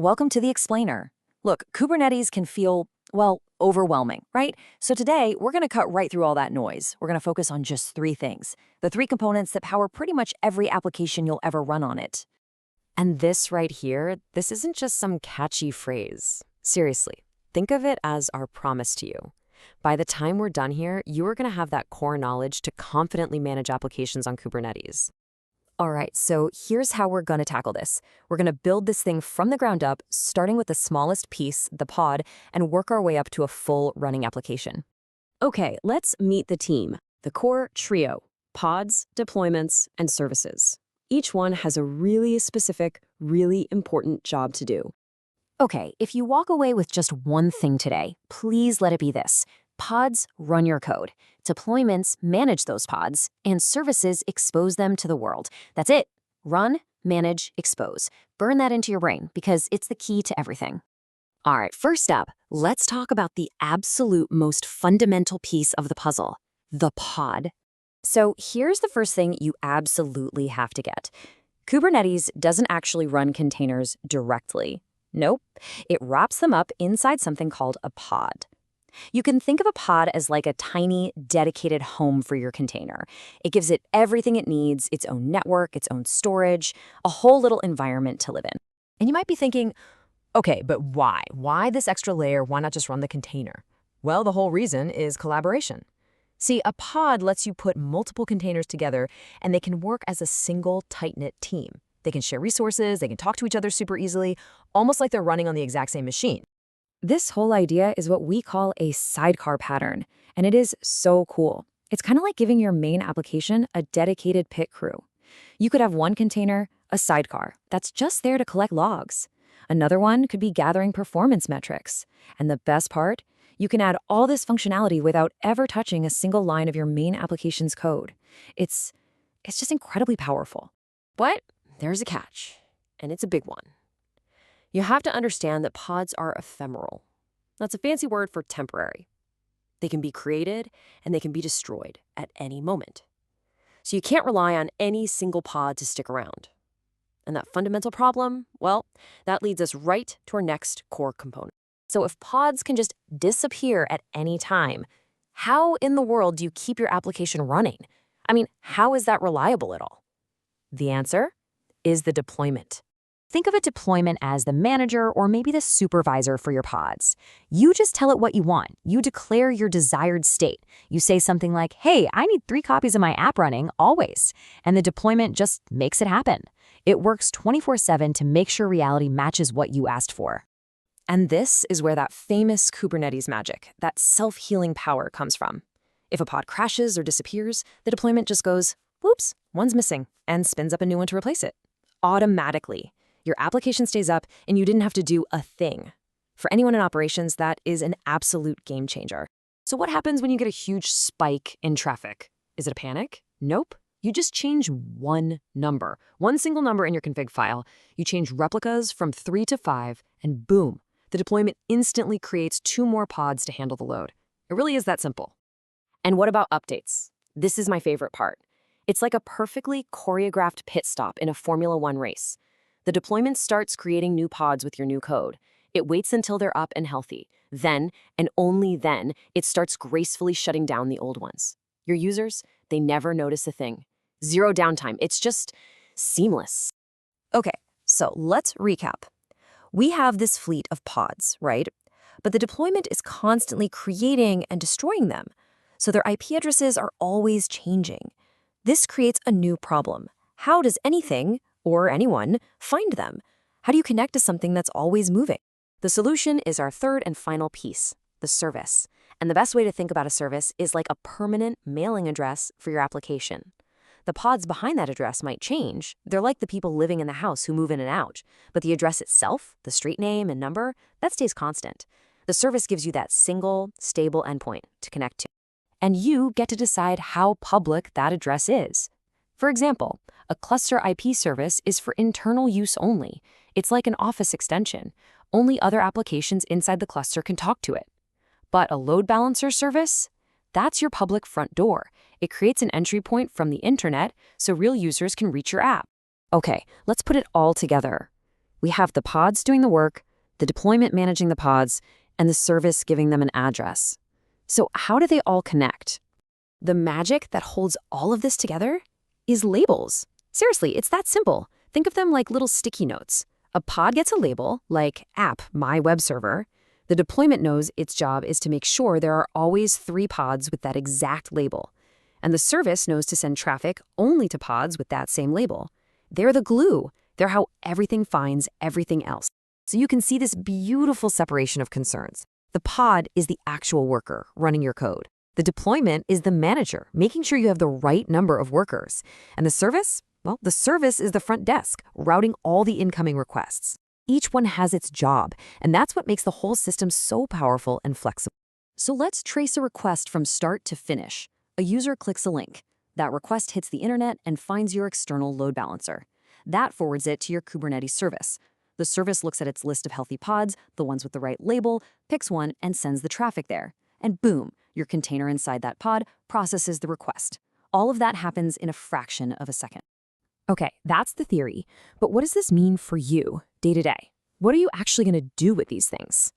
Welcome to the Explainer. Look, Kubernetes can feel, well, overwhelming, right? So today, we're going to cut right through all that noise. We're going to focus on just three things, the three components that power pretty much every application you'll ever run on it. And this right here, this isn't just some catchy phrase. Seriously, think of it as our promise to you. By the time we're done here, you are going to have that core knowledge to confidently manage applications on Kubernetes. All right, so here's how we're going to tackle this. We're going to build this thing from the ground up, starting with the smallest piece, the pod, and work our way up to a full running application. Okay, let's meet the team, the core trio: pods, deployments, and services. Each one has a really specific, really important job to do. Okay, if you walk away with just one thing today, please let it be this. Pods run your code, deployments manage those pods, and services expose them to the world. That's it. Run, manage, expose. Burn that into your brain because it's the key to everything. All right, first up, let's talk about the absolute most fundamental piece of the puzzle, the pod. So here's the first thing you absolutely have to get. Kubernetes doesn't actually run containers directly. Nope, it wraps them up inside something called a pod. You can think of a pod as like a tiny, dedicated home for your container. It gives it everything it needs, its own network, its own storage, a whole little environment to live in. And you might be thinking, okay, but why? Why this extra layer? Why not just run the container? Well, the whole reason is collaboration. See, a pod lets you put multiple containers together, and they can work as a single, tight-knit team. They can share resources, they can talk to each other super easily, almost like they're running on the exact same machine. This whole idea is what we call a sidecar pattern, and it is so cool. It's kind of like giving your main application a dedicated pit crew. You could have one container, a sidecar, that's just there to collect logs. Another one could be gathering performance metrics. And the best part? You can add all this functionality without ever touching a single line of your main application's code. It's just incredibly powerful. But there's a catch, and it's a big one. You have to understand that pods are ephemeral. That's a fancy word for temporary. They can be created and they can be destroyed at any moment. So you can't rely on any single pod to stick around. And that fundamental problem, well, that leads us right to our next core component. So if pods can just disappear at any time, how in the world do you keep your application running? I mean, how is that reliable at all? The answer is the deployment. Think of a deployment as the manager or maybe the supervisor for your pods. You just tell it what you want. You declare your desired state. You say something like, hey, I need 3 copies of my app running, always. And the deployment just makes it happen. It works 24/7 to make sure reality matches what you asked for. And this is where that famous Kubernetes magic, that self-healing power comes from. If a pod crashes or disappears, the deployment just goes, whoops, one's missing, and spins up a new one to replace it. Automatically. Your application stays up, and you didn't have to do a thing. For anyone in operations, that is an absolute game changer. So what happens when you get a huge spike in traffic? Is it a panic? Nope. You just change one number, one single number in your config file. You change replicas from 3 to 5, and boom, the deployment instantly creates 2 more pods to handle the load. It really is that simple. And what about updates? This is my favorite part. It's like a perfectly choreographed pit stop in a Formula One race. The deployment starts creating new pods with your new code. It waits until they're up and healthy. Then, and only then, it starts gracefully shutting down the old ones. Your users, they never notice a thing. Zero downtime. It's just seamless. Okay, so let's recap. We have this fleet of pods, right? But the deployment is constantly creating and destroying them. So their IP addresses are always changing. This creates a new problem. How does anything, or anyone, find them? How do you connect to something that's always moving? The solution is our third and final piece, the service. And the best way to think about a service is like a permanent mailing address for your application. The pods behind that address might change. They're like the people living in the house who move in and out. But the address itself, the street name and number, that stays constant. The service gives you that single, stable endpoint to connect to. And you get to decide how public that address is. For example, a cluster IP service is for internal use only. It's like an Office extension. Only other applications inside the cluster can talk to it. But a load balancer service? That's your public front door. It creates an entry point from the internet so real users can reach your app. Okay, let's put it all together. We have the pods doing the work, the deployment managing the pods, and the service giving them an address. So how do they all connect? The magic that holds all of this together is labels. Seriously, it's that simple. Think of them like little sticky notes. A pod gets a label, like app, my web server. The deployment knows its job is to make sure there are always 3 pods with that exact label. And the service knows to send traffic only to pods with that same label. They're the glue. They're how everything finds everything else. So you can see this beautiful separation of concerns. The pod is the actual worker running your code. The deployment is the manager, making sure you have the right number of workers. And the service? Well, the service is the front desk, routing all the incoming requests. Each one has its job, and that's what makes the whole system so powerful and flexible. So let's trace a request from start to finish. A user clicks a link. That request hits the internet and finds your external load balancer. That forwards it to your Kubernetes service. The service looks at its list of healthy pods, the ones with the right label, picks one, and sends the traffic there. And boom, your container inside that pod processes the request. All of that happens in a fraction of a second. Okay, that's the theory. But what does this mean for you, day to day? What are you actually going to do with these things?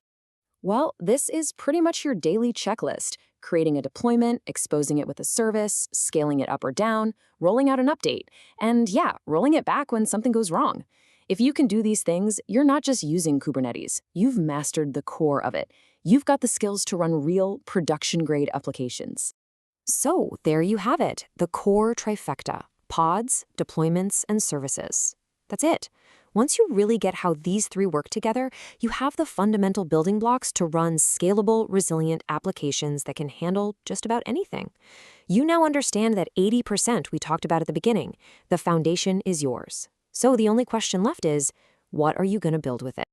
Well, this is pretty much your daily checklist. Creating a deployment, exposing it with a service, scaling it up or down, rolling out an update, and yeah, rolling it back when something goes wrong. If you can do these things, you're not just using Kubernetes. You've mastered the core of it. You've got the skills to run real, production-grade applications. So there you have it, the core trifecta: pods, deployments, and services. That's it. Once you really get how these 3 work together, you have the fundamental building blocks to run scalable, resilient applications that can handle just about anything. You now understand that 80% we talked about at the beginning. The foundation is yours. So the only question left is, what are you going to build with it?